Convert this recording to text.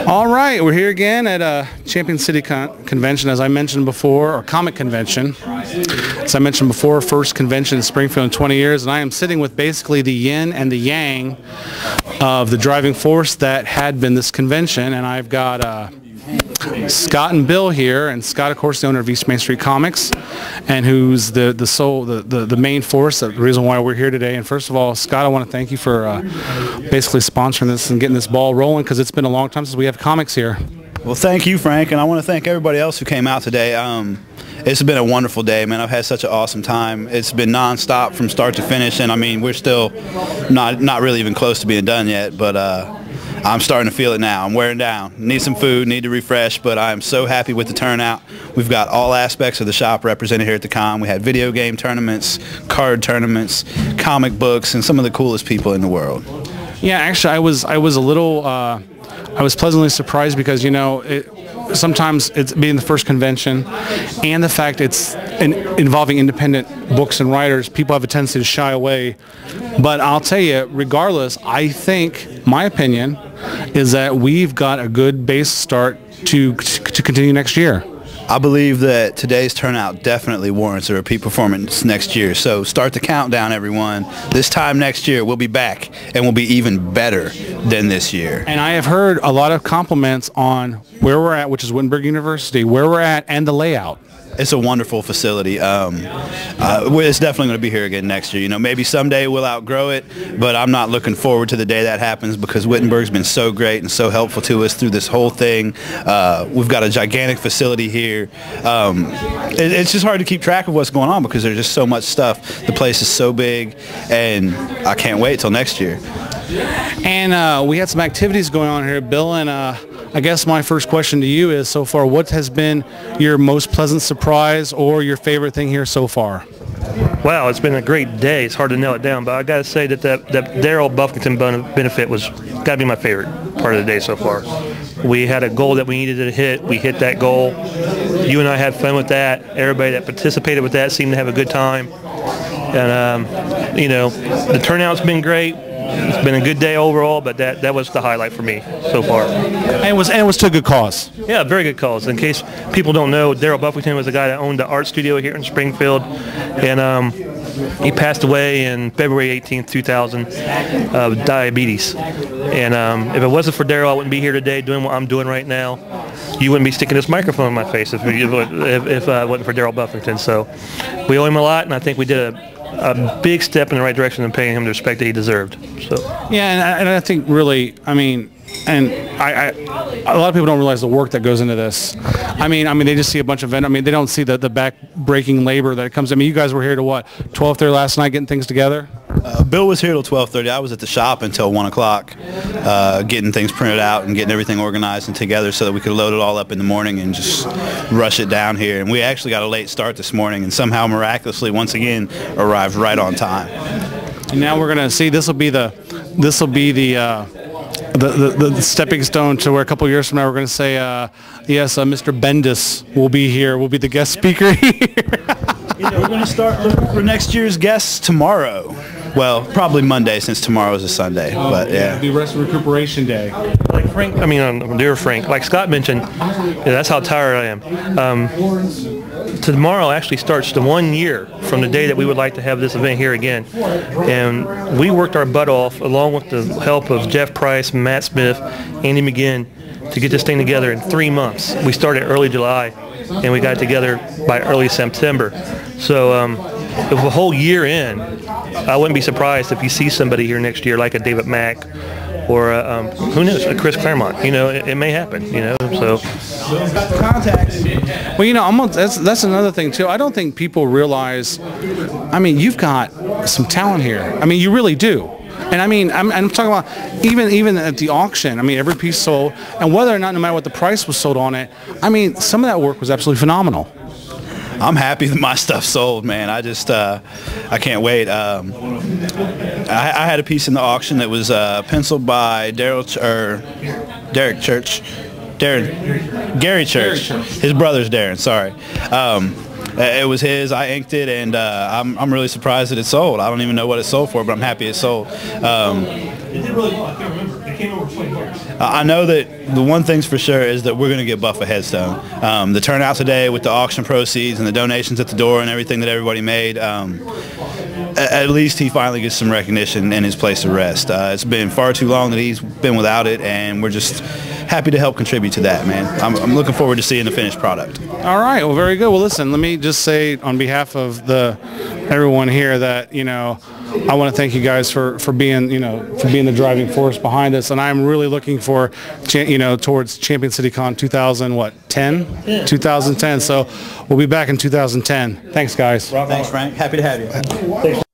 All right, we're here again at Champion City Convention, as I mentioned before, or Comic Convention. As I mentioned before, first convention in Springfield in 20 years, and I am sitting with basically the yin and the yang of the driving force that had been this convention, and I've got Scott and Bill here, and Scott, of course, the owner of East Main Street Comics, and who's the main force, the reason why we're here today. And first of all, Scott, I want to thank you for basically sponsoring this and getting this ball rolling, because it's been a long time since we have comics here. Well, thank you, Frank, and I want to thank everybody else who came out today. It's been a wonderful day, man. I've had such an awesome time. It's been non-stop from start to finish, and I mean, we're still not really even close to being done yet, but I'm starting to feel it now. I'm wearing down. Need some food, need to refresh, but I'm so happy with the turnout. We've got all aspects of the shop represented here at the con. We had video game tournaments, card tournaments, comic books, and some of the coolest people in the world. Yeah, actually, I was a little, I was pleasantly surprised because, you know, sometimes it's being the first convention and the fact it's involving independent books and writers, people have a tendency to shy away. But I'll tell you, regardless, I think, my opinion, is that we've got a good base start to continue next year. I believe that today's turnout definitely warrants a repeat performance next year. So start the countdown, everyone. This time next year, we'll be back, and we'll be even better than this year. And I have heard a lot of compliments on where we're at, which is Wittenberg University, where we're at, and the layout. It's a wonderful facility. It's definitely going to be here again next year. You know, maybe someday we'll outgrow it, but I'm not looking forward to the day that happens, because Wittenberg's been so great and so helpful to us through this whole thing. We've got a gigantic facility here. It's just hard to keep track of what's going on because there's just so much stuff. The place is so big, and I can't wait till next year. And we had some activities going on here, Bill, and I guess my first question to you is, so far, what has been your most pleasant surprise or your favorite thing here so far? Wow, it's been a great day. It's hard to nail it down, but I got to say that Daryl Buffington benefit was got to be my favorite part of the day so far. We had a goal that we needed to hit. We hit that goal. You and I had fun with that. Everybody that participated with that seemed to have a good time. And, you know, the turnout's been great. It's been a good day overall, but that was the highlight for me so far. And it was to a good cause. Yeah, very good cause. In case people don't know, Daryl Buffington was the guy that owned the art studio here in Springfield, and he passed away in February 18th, 2000 of diabetes. And if it wasn't for Daryl, I wouldn't be here today doing what I'm doing right now. You wouldn't be sticking this microphone in my face if it wasn't for Daryl Buffington. So we owe him a lot, and I think we did a big step in the right direction in paying him the respect that he deserved. So yeah, and I think really, I mean, and a lot of people don't realize the work that goes into this. I mean, they just see a bunch of vendors. I mean, they don't see the back-breaking labor that comes. I mean, you guys were here to what, 12:30 last night, getting things together? Bill was here till 12:30. I was at the shop until 1 o'clock, getting things printed out and getting everything organized and together so that we could load it all up in the morning and just rush it down here. And we actually got a late start this morning, and somehow miraculously, once again, arrived right on time. And now we're gonna see. This will be the stepping stone to where a couple years from now we're going to say, yes, Mr. Bendis will be here. Will be the guest speaker here. You know, we're going to start looking for next year's guests tomorrow. Well, probably Monday, since tomorrow is a Sunday. But yeah, it'll be rest and recuperation day. Like Frank, I mean, dear Frank, like Scott mentioned, yeah, that's how tired I am. Tomorrow actually starts the 1 year from the day that we would like to have this event here again. And we worked our butt off, along with the help of Jeff Price, Matt Smith, Andy McGinn, to get this thing together in 3 months. We started early July, and we got it together by early September. So with a whole year in, I wouldn't be surprised if you see somebody here next year like a David Mack or who knows, a Chris Claremont. You know, it may happen. You know, so. Contacts. Well, you know, that's another thing too. I don't think people realize. I mean, you've got some talent here. I mean, you really do. And I mean, I'm talking about even at the auction. I mean, every piece sold, and whether or not, no matter what the price was sold on it, I mean, some of that work was absolutely phenomenal. I'm happy that my stuff sold, man. I just, I can't wait. I had a piece in the auction that was penciled by Gary Church. His brother's Darren, sorry. It was his. I inked it, and I'm really surprised that it sold. I don't even know what it sold for, but I'm happy it sold. It did really well. I can't remember. It came over 20 bucks. I know that the one thing's for sure is that we're going to get Buff a headstone. The turnout today with the auction proceeds and the donations at the door and everything that everybody made, at least he finally gets some recognition in his place of rest. It's been far too long that he's been without it, and we're just happy to help contribute to that, man. I'm looking forward to seeing the finished product. All right, well, very good. Well, listen, let me just say on behalf of everyone here that, you know, I want to thank you guys for being, you know, for being the driving force behind this, and I'm really looking for, you know, towards Champion City Con 2010? Yeah. 2010. So we'll be back in 2010. Thanks, guys. Thanks, Frank. Happy to have you. Thanks.